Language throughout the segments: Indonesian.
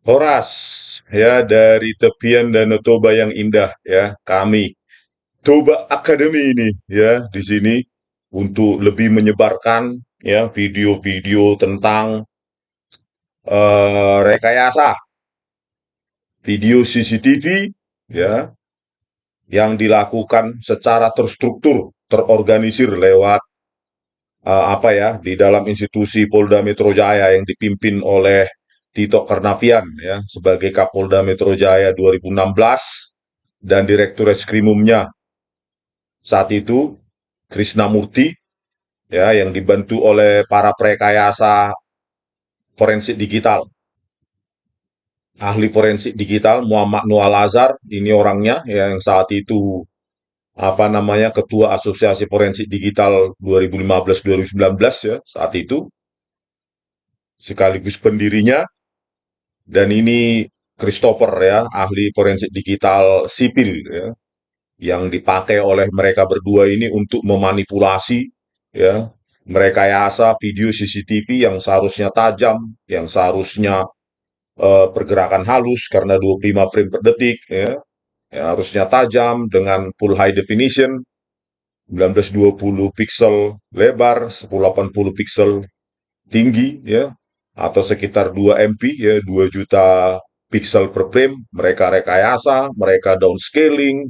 Horas, ya, dari tepian Danau Toba yang indah, ya, kami Toba Academy ini, ya, di sini untuk lebih menyebarkan, ya, video-video tentang rekayasa video CCTV, ya, yang dilakukan secara terstruktur, terorganisir lewat apa ya, di dalam institusi Polda Metro Jaya yang dipimpin oleh Tito Karnavian, ya, sebagai Kapolda Metro Jaya 2016, dan Direktur Reskrimumnya saat itu Krisnamurti, ya, yang dibantu oleh para prekayasa forensik digital, ahli forensik digital Muhammad Noal Azhar, ini orangnya yang saat itu apa namanya, ketua Asosiasi Forensik Digital 2015-2019, ya, saat itu sekaligus pendirinya. Dan ini Christopher, ya, ahli forensik digital sipil, ya, yang dipakai oleh mereka berdua ini untuk memanipulasi, ya, merekayasa video CCTV yang seharusnya tajam, yang seharusnya pergerakan halus karena 25 frame per detik, ya, harusnya tajam dengan full high definition, 1920 pixel lebar, 1080 pixel tinggi, ya, atau sekitar 2 MP, ya, 2 juta pixel per frame. Mereka rekayasa, mereka downscaling,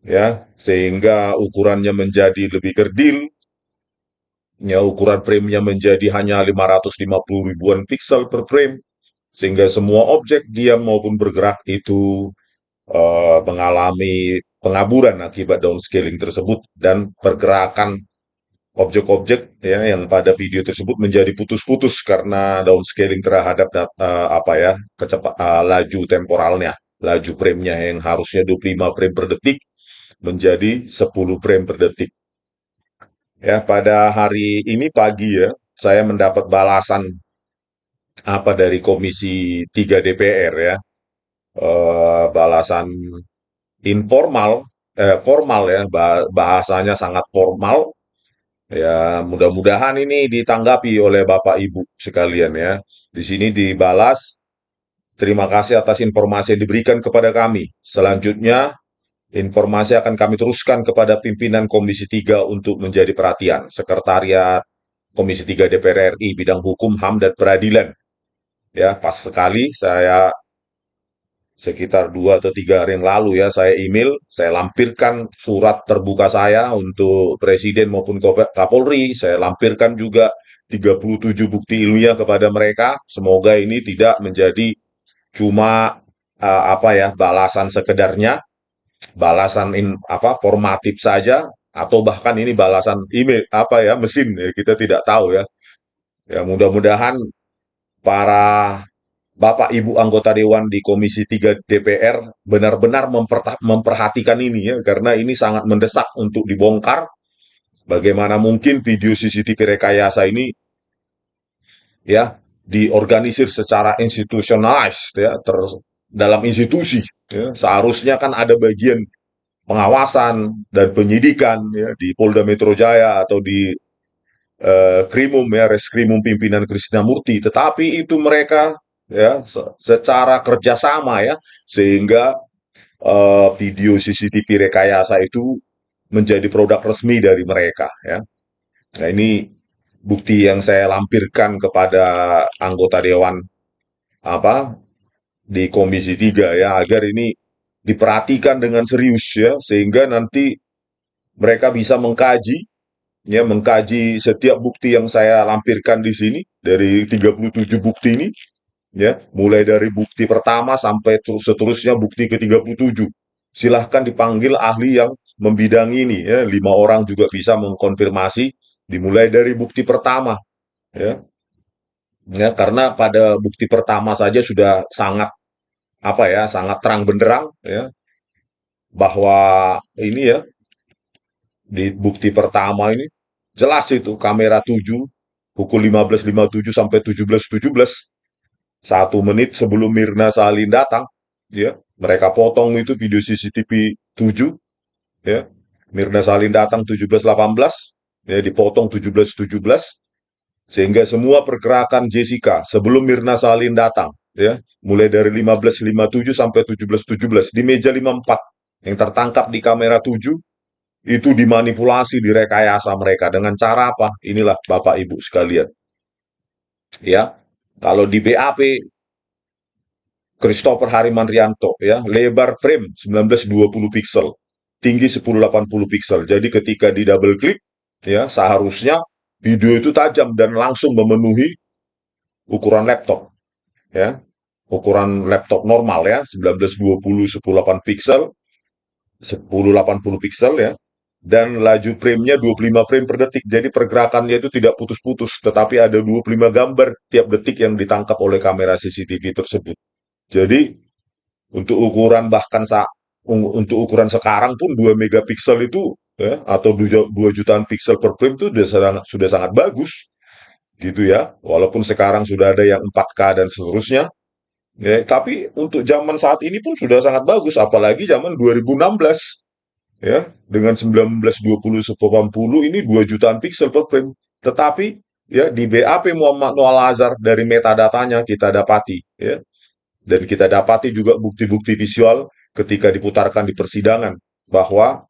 ya, sehingga ukurannya menjadi lebih kerdil, ya, ukuran framenya menjadi hanya 550 ribuan pixel per frame, sehingga semua objek diam maupun bergerak itu mengalami pengaburan akibat downscaling tersebut, dan pergerakan objek-objek, ya, yang pada video tersebut menjadi putus-putus karena downscaling terhadap apa ya, laju temporalnya, laju framenya yang harusnya 25 frame per detik menjadi 10 frame per detik. Ya, pada hari ini pagi, ya, saya mendapat balasan apa dari Komisi 3 DPR, ya, balasan informal, formal, ya, bahasanya sangat formal. Ya, mudah-mudahan ini ditanggapi oleh Bapak Ibu sekalian, ya. Di sini dibalas, terima kasih atas informasi yang diberikan kepada kami. Selanjutnya, informasi akan kami teruskan kepada pimpinan Komisi 3 untuk menjadi perhatian. Sekretariat Komisi 3 DPR RI bidang hukum, HAM, dan peradilan. Ya, pas sekali saya sekitar 2 atau 3 hari yang lalu, ya, saya email, saya lampirkan surat terbuka saya untuk Presiden maupun Kapolri, saya lampirkan juga 37 bukti ilmiah kepada mereka. Semoga ini tidak menjadi cuma apa ya, balasan sekedarnya, balasan apa, formatif saja, atau bahkan ini balasan email apa ya, mesin, ya, kita tidak tahu, ya. Ya, mudah-mudahan para Bapak Ibu anggota Dewan di Komisi 3 DPR benar-benar memperhatikan ini, ya, karena ini sangat mendesak untuk dibongkar. Bagaimana mungkin video CCTV rekayasa ini, ya, diorganisir secara institutionalized, ya, dalam institusi, ya. Seharusnya kan ada bagian pengawasan dan penyidikan, ya, di Polda Metro Jaya atau di Krimum, ya, Reskrimum pimpinan Krisnamurti, tetapi itu mereka, ya, secara kerjasama, ya, sehingga video CCTV rekayasa itu menjadi produk resmi dari mereka, ya. Nah, ini bukti yang saya lampirkan kepada anggota dewan apa di Komisi 3, ya, agar ini diperhatikan dengan serius, ya, sehingga nanti mereka bisa mengkaji, ya, mengkaji setiap bukti yang saya lampirkan di sini dari 37 bukti ini, ya, mulai dari bukti pertama sampai seterusnya bukti ke-37. Silahkan dipanggil ahli yang membidangi ini, ya, 5 orang juga bisa mengkonfirmasi dimulai dari bukti pertama, ya. Ya, karena pada bukti pertama saja sudah sangat apa ya, sangat terang benderang, ya, bahwa ini, ya, di bukti pertama ini jelas itu kamera 7 pukul 15.57 sampai 17.17, 1 menit sebelum Mirna Salin datang, ya, mereka potong itu video CCTV 7, ya. Mirna Salin datang 17.18, ya, dipotong 17.17, sehingga semua pergerakan Jessica sebelum Mirna Salin datang ya, mulai dari 15.57 sampai 17.17 di meja 54 yang tertangkap di kamera 7 itu dimanipulasi, direkayasa mereka dengan cara apa? Inilah Bapak Ibu sekalian, ya. Kalau di BAP Christopher Harimandrianto, ya, lebar frame 1920 pixel, tinggi 1080 pixel. Jadi ketika di double klik, ya, seharusnya video itu tajam dan langsung memenuhi ukuran laptop, ya. Ukuran laptop normal, ya, 1920 1080 pixel, 1080 pixel, ya. Dan laju frame-nya 25 frame per detik. Jadi pergerakannya itu tidak putus-putus, tetapi ada 25 gambar tiap detik yang ditangkap oleh kamera CCTV tersebut. Jadi untuk ukuran bahkan untuk ukuran sekarang pun 2 megapiksel itu, ya, atau 2 jutaan piksel per frame itu sudah sangat bagus gitu, ya. Walaupun sekarang sudah ada yang 4K dan seterusnya, ya, tapi untuk zaman saat ini pun sudah sangat bagus, apalagi zaman 2016, ya, dengan 1920 1080 ini 2 jutaan piksel per frame. Tetapi, ya, di BAP Muhammad Noal Azhar dari metadatanya kita dapati, ya, dan kita dapati juga bukti-bukti visual ketika diputarkan di persidangan bahwa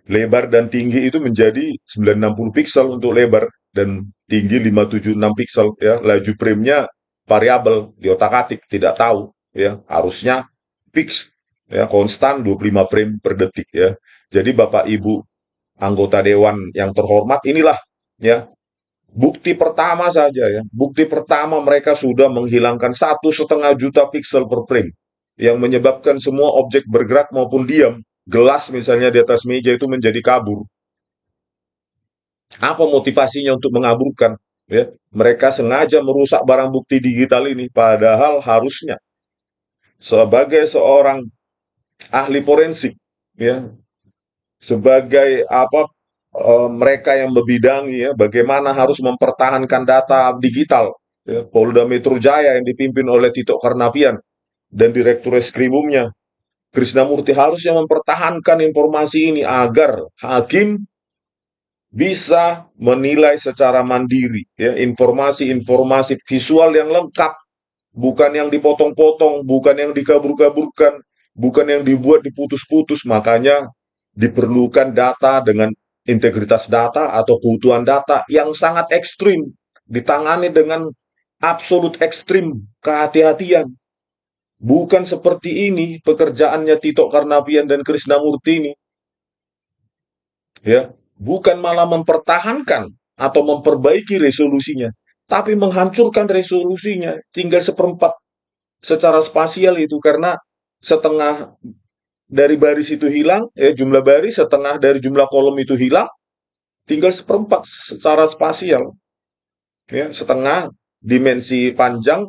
lebar dan tinggi itu menjadi 960 pixel untuk lebar dan tinggi 576 pixel, ya. Laju frame-nya variabel, diotak-atik, tidak tahu, ya. Harusnya fix, ya, konstan 25 frame per detik, ya. Jadi Bapak Ibu anggota dewan yang terhormat, inilah, ya, bukti pertama saja, ya. Bukti pertama mereka sudah menghilangkan 1,5 juta piksel per frame yang menyebabkan semua objek bergerak maupun diam. Gelas misalnya di atas meja itu menjadi kabur. Apa motivasinya untuk mengaburkan? Ya, mereka sengaja merusak barang bukti digital ini, padahal harusnya sebagai seorang ahli forensik, ya, sebagai apa, mereka yang membidangi, ya, bagaimana harus mempertahankan data digital, ya. Polda Metro Jaya yang dipimpin oleh Tito Karnavian dan Direktur Reskrimumnya Krisnamurti harusnya mempertahankan informasi ini agar hakim bisa menilai secara mandiri, ya, informasi-informasi visual yang lengkap, bukan yang dipotong-potong, bukan yang dikabur-kaburkan, bukan yang dibuat diputus-putus. Makanya diperlukan data dengan integritas data atau keutuhan data yang sangat ekstrim, ditangani dengan absolut ekstrim kehati-hatian. Bukan seperti ini pekerjaannya Tito Karnavian dan Krisnamurti ini, ya. Bukan malah mempertahankan atau memperbaiki resolusinya, tapi menghancurkan resolusinya tinggal seperempat secara spasial itu karena setengah dari baris itu hilang, ya, jumlah baris setengah dari jumlah kolom itu hilang, tinggal seperempat secara spasial, ya, setengah dimensi panjang,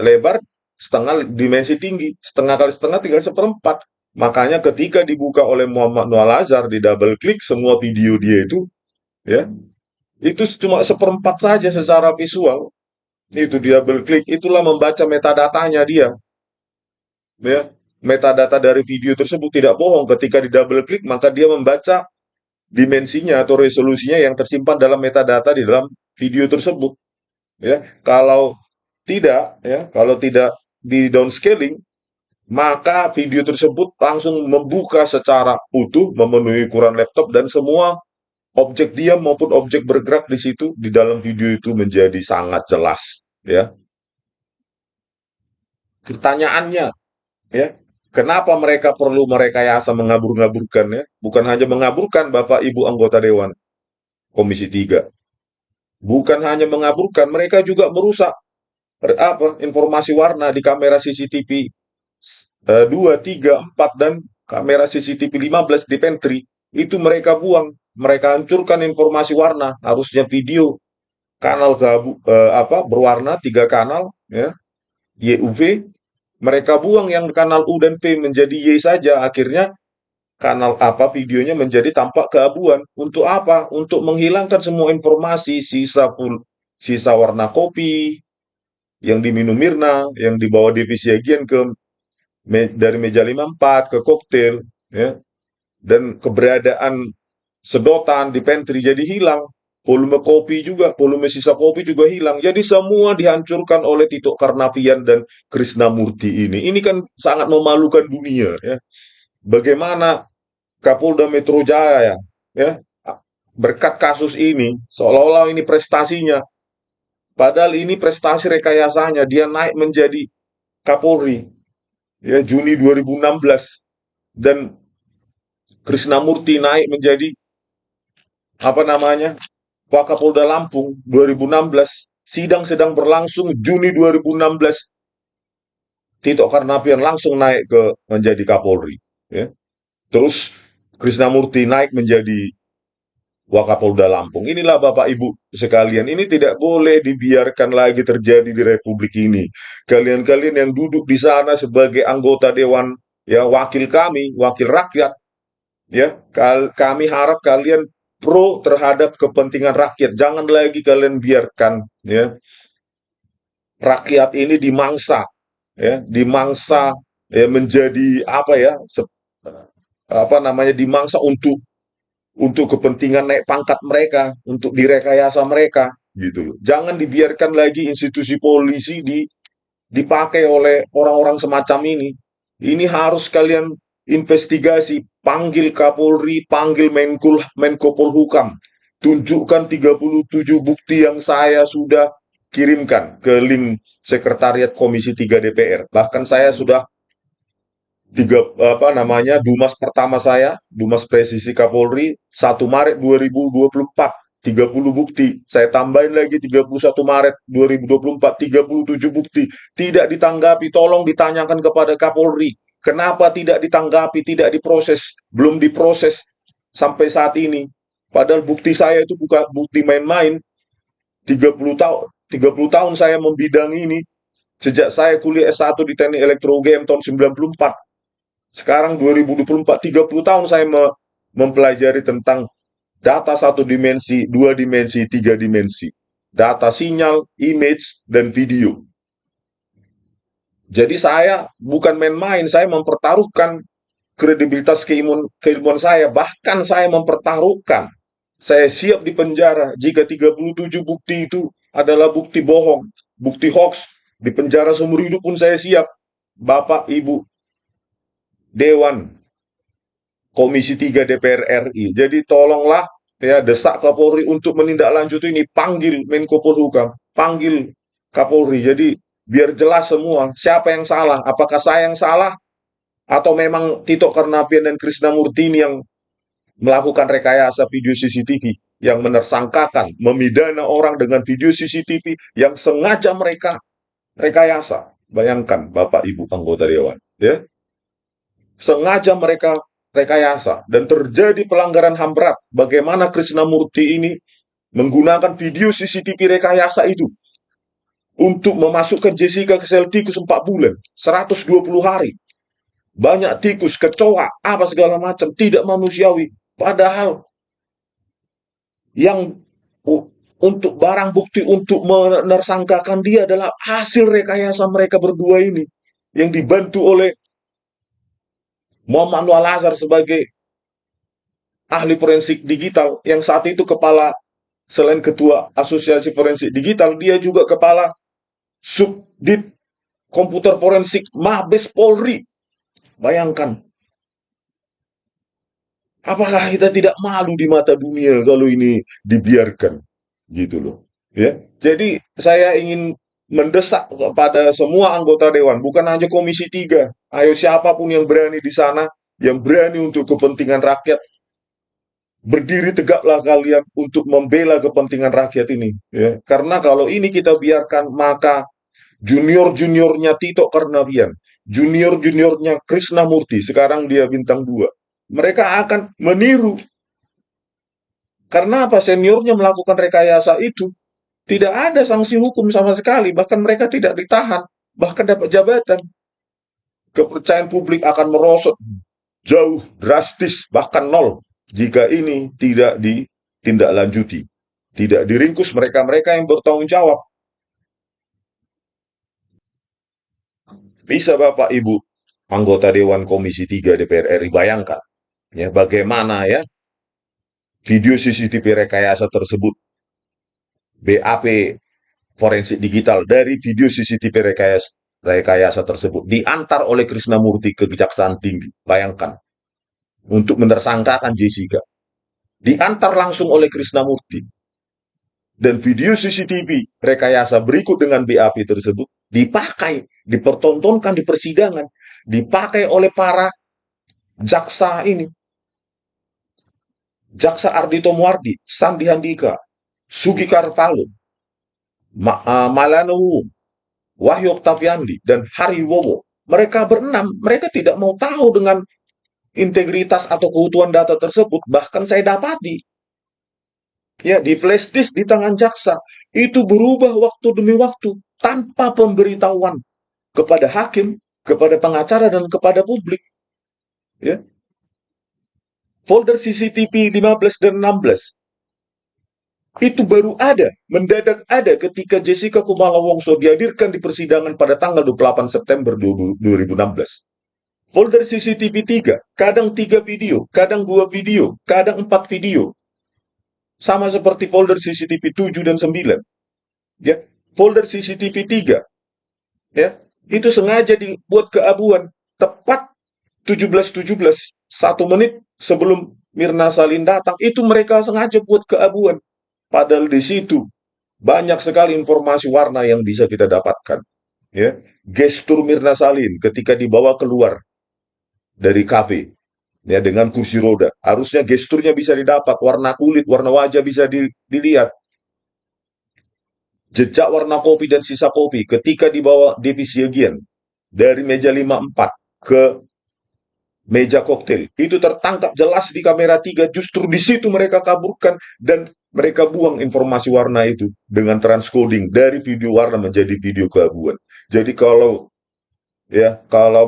lebar, setengah dimensi tinggi, setengah kali setengah tinggal seperempat. Makanya ketika dibuka oleh Muhammad Noal Azhar di double klik semua video dia itu, ya, itu cuma seperempat saja secara visual. Itu di double klik, itulah membaca metadatanya dia, ya. Metadata dari video tersebut tidak bohong, ketika di double klik maka dia membaca dimensinya atau resolusinya yang tersimpan dalam metadata di dalam video tersebut, ya. Kalau tidak di downscaling, maka video tersebut langsung membuka secara utuh memenuhi ukuran laptop dan semua objek diam maupun objek bergerak di situ di dalam video itu menjadi sangat jelas, ya. Pertanyaannya, ya, kenapa mereka perlu merekayasa mengabur-ngaburkan, ya? Bukan hanya mengaburkan Bapak Ibu anggota Dewan Komisi 3. Bukan hanya mengaburkan, mereka juga merusak informasi warna di kamera CCTV 2, 3, 4 dan kamera CCTV 15 di pantry. Itu mereka buang, mereka hancurkan informasi warna. Harusnya video kanal berwarna 3 kanal, ya, YUV, mereka buang yang kanal U dan V menjadi Y saja. Akhirnya kanal videonya menjadi tampak keabuan. Untuk apa? Untuk menghilangkan semua informasi, sisa warna kopi yang diminum Mirna, yang dibawa divisi agen dari meja 54 ke koktail, ya, dan keberadaan sedotan di pantry jadi hilang. volume kopi juga, volume sisa kopi juga hilang. Jadi semua dihancurkan oleh Tito Karnavian dan Krisnamurti ini. Ini kan sangat memalukan dunia, ya. Bagaimana Kapolda Metro Jaya, ya, berkat kasus ini seolah-olah ini prestasinya, padahal ini prestasi rekayasanya. Dia naik menjadi Kapolri, ya, Juni 2016, dan Krisnamurti naik menjadi apa namanya, Wakapolda Lampung 2016. Sidang sedang berlangsung Juni 2016. Tito Karnavian langsung naik ke menjadi Kapolri, ya. Terus Krisnamurti naik menjadi Wakapolda Lampung. Inilah Bapak Ibu sekalian, ini tidak boleh dibiarkan lagi terjadi di Republik ini. Kalian-kalian yang duduk di sana sebagai anggota dewan, ya, wakil kami, wakil rakyat, ya, kami harap kalian pro terhadap kepentingan rakyat. Jangan lagi kalian biarkan, ya, rakyat ini dimangsa, ya, dimangsa, ya, menjadi apa, ya, apa namanya, dimangsa untuk kepentingan naik pangkat mereka, untuk direkayasa mereka, gitu loh. Jangan dibiarkan lagi institusi polisi dipakai oleh orang-orang semacam ini. Ini harus kalian investigasi, panggil Kapolri, panggil Menko Polhukam, tunjukkan 37 bukti yang saya sudah kirimkan ke link Sekretariat Komisi 3 DPR. Bahkan saya sudah apa namanya, Dumas pertama saya, Dumas Presisi Kapolri, 1 Maret 2024, 30 bukti. Saya tambahin lagi 31 Maret 2024, 37 bukti. Tidak ditanggapi, tolong ditanyakan kepada Kapolri. Kenapa tidak ditanggapi, tidak diproses, belum diproses sampai saat ini. Padahal bukti saya itu bukan bukti main-main. 30 tahun 30 tahun saya membidangi ini. Sejak saya kuliah S1 di Teknik Elektro UGM tahun 94. Sekarang 2024, 30 tahun saya mempelajari tentang data satu dimensi, dua dimensi, tiga dimensi. Data sinyal, image, dan video. Jadi saya bukan main-main, saya mempertaruhkan kredibilitas keilmuan saya. Bahkan saya mempertaruhkan, saya siap di penjara jika 37 bukti itu adalah bukti bohong, bukti hoax. Di penjara seumur hidup pun saya siap. Bapak, Ibu, Dewan Komisi 3 DPR RI. Jadi tolonglah, ya, desak Kapolri untuk menindaklanjuti ini, panggil Menko Polhukam, panggil Kapolri. Jadi biar jelas semua siapa yang salah, apakah saya yang salah atau memang Tito Karnavian dan Krisnamurti ini yang melakukan rekayasa video CCTV, yang menersangkakan, memidana orang dengan video CCTV yang sengaja mereka rekayasa. Bayangkan Bapak Ibu anggota dewan, ya. Sengaja mereka rekayasa dan terjadi pelanggaran HAM berat. Bagaimana Krisnamurti ini menggunakan video CCTV rekayasa itu untuk memasukkan Jessica ke sel tikus 4 bulan, 120 hari. Banyak tikus, kecoa, apa segala macam, tidak manusiawi. Padahal yang untuk barang bukti untuk menersangkakan dia adalah hasil rekayasa mereka berdua ini, yang dibantu oleh Muhammad Anwar Lazar sebagai ahli forensik digital, yang saat itu kepala, selain ketua Asosiasi Forensik Digital, dia juga kepala Subdit Komputer Forensik Mabes Polri. Bayangkan, apakah kita tidak malu di mata dunia kalau ini dibiarkan, gitu loh, ya. Jadi saya ingin mendesak kepada semua anggota dewan, bukan hanya Komisi 3. Ayo siapapun yang berani di sana, yang berani untuk kepentingan rakyat, berdiri tegaklah kalian untuk membela kepentingan rakyat ini, ya. Karena kalau ini kita biarkan, maka junior-juniornya Tito Karnavian, junior-juniornya Krisnamurti, sekarang dia bintang 2, mereka akan meniru. Karena apa? Seniornya melakukan rekayasa itu, tidak ada sanksi hukum sama sekali, bahkan mereka tidak ditahan, bahkan dapat jabatan. Kepercayaan publik akan merosot jauh, drastis, bahkan nol, jika ini tidak ditindaklanjuti, tidak diringkus mereka-mereka yang bertanggung jawab. Bisa Bapak Ibu anggota Dewan Komisi 3 DPR RI bayangkan, ya, bagaimana, ya, video CCTV rekayasa tersebut BAP forensik digital dari video CCTV rekayasa tersebut diantar oleh Krisnamurti ke Kejaksaan Tinggi. Bayangkan, untuk menersangkakan Jessica. Diantar langsung oleh Krisnamurti. Dan video CCTV rekayasa berikut dengan BAP tersebut dipakai, dipertontonkan di persidangan, dipakai oleh para jaksa ini. Jaksa Ardhito Muardi, Sandi Handika, Sugi Karpalo, Malano Wahyu Oktaviandi, dan Hari Wowo. Mereka berenam, mereka tidak mau tahu dengan integritas atau keutuhan data tersebut. Bahkan saya dapati, ya, di flash disk di tangan jaksa, itu berubah waktu demi waktu, tanpa pemberitahuan kepada hakim, kepada pengacara, dan kepada publik. Ya. Folder CCTV 15 dan 16 itu baru ada, mendadak ada ketika Jessica Kumala Wongso dihadirkan di persidangan pada tanggal 28 September 2016. Folder CCTV 3, kadang 3 video, kadang 2 video, kadang 4 video. Sama seperti folder CCTV 7 dan 9. Ya, folder CCTV 3, ya, itu sengaja dibuat keabuan tepat 17.17, 1 menit sebelum Mirna Salin datang, itu mereka sengaja buat keabuan. Padahal di situ banyak sekali informasi warna yang bisa kita dapatkan. Ya, gestur Mirna Salin ketika dibawa keluar dari kafe, ya, dengan kursi roda, harusnya gesturnya bisa didapat, warna kulit, warna wajah bisa dilihat. Jejak warna kopi dan sisa kopi ketika dibawa Devi Siagian dari meja 54 ke meja koktail, itu tertangkap jelas di kamera 3. Justru di situ mereka kaburkan dan mereka buang informasi warna itu dengan transcoding dari video warna menjadi video keabuan. Jadi kalau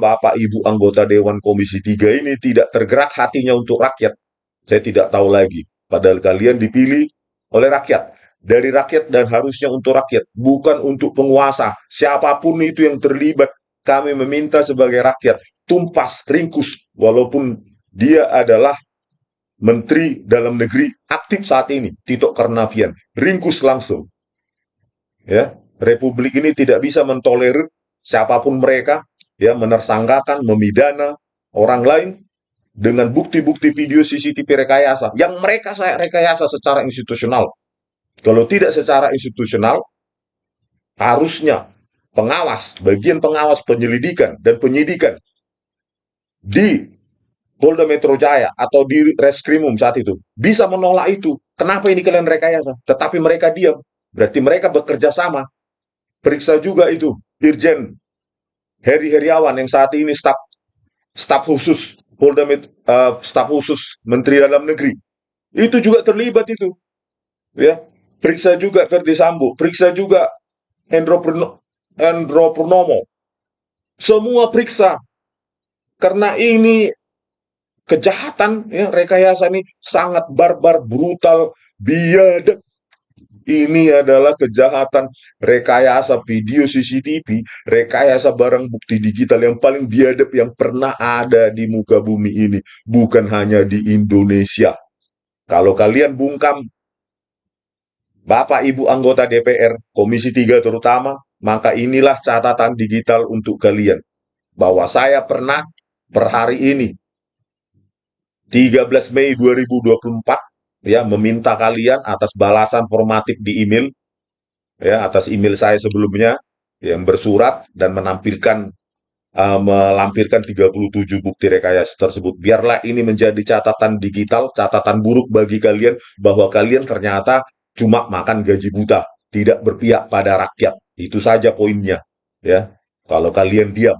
Bapak Ibu anggota Dewan Komisi 3 ini tidak tergerak hatinya untuk rakyat, saya tidak tahu lagi. Padahal kalian dipilih oleh rakyat, dari rakyat, dan harusnya untuk rakyat, bukan untuk penguasa. Siapapun itu yang terlibat, kami meminta sebagai rakyat, tumpas, ringkus, walaupun dia adalah Menteri Dalam Negeri aktif saat ini, Tito Karnavian, ringkus langsung. Ya, Republik ini tidak bisa mentolerir siapapun mereka, ya, menersangkakan, memidana orang lain dengan bukti-bukti video CCTV rekayasa yang mereka saya rekayasa secara institusional. Kalau tidak secara institusional, harusnya pengawas, bagian pengawas penyelidikan dan penyidikan di Polda Metro Jaya atau di Reskrimum saat itu bisa menolak itu. Kenapa ini kalian rekayasa? Tetapi mereka diam. Berarti mereka bekerja sama. Periksa juga itu Irjen Heri Heriawan yang saat ini staf khusus staf khusus Menteri Dalam Negeri. Itu juga terlibat itu. Ya, periksa juga Ferdi Sambo, periksa juga Endro Purnomo. Semua periksa karena ini kejahatan, ya, rekayasa ini sangat barbar, brutal, biadab. Ini adalah kejahatan rekayasa video CCTV, rekayasa barang bukti digital yang paling biadab yang pernah ada di muka bumi ini, bukan hanya di Indonesia. Kalau kalian bungkam, Bapak Ibu anggota DPR, Komisi 3 terutama, maka inilah catatan digital untuk kalian. Bahwa saya pernah per hari ini, 13 Mei 2024, ya, meminta kalian atas balasan formatif di email, ya, atas email saya sebelumnya, yang bersurat dan melampirkan 37 bukti rekayasa tersebut. Biarlah ini menjadi catatan digital, catatan buruk bagi kalian, bahwa kalian ternyata cuma makan gaji buta, tidak berpihak pada rakyat. Itu saja poinnya. Ya, kalau kalian diam,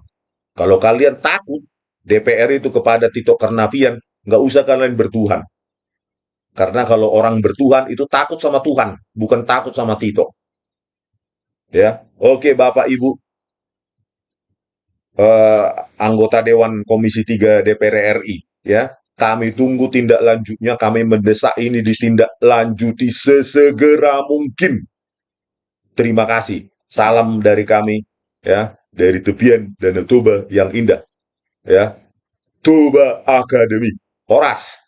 kalau kalian takut DPR itu kepada Tito Karnavian, nggak usah kalian bertuhan. Karena kalau orang bertuhan itu takut sama Tuhan, bukan takut sama Tito. Ya, oke Bapak Ibu, eh, anggota Dewan Komisi 3 DPR RI, ya. Kami tunggu tindak lanjutnya, kami mendesak ini ditindaklanjuti sesegera mungkin. Terima kasih. Salam dari kami, ya, dari tepian Danau Toba yang indah, ya. Toba Academy. Horas.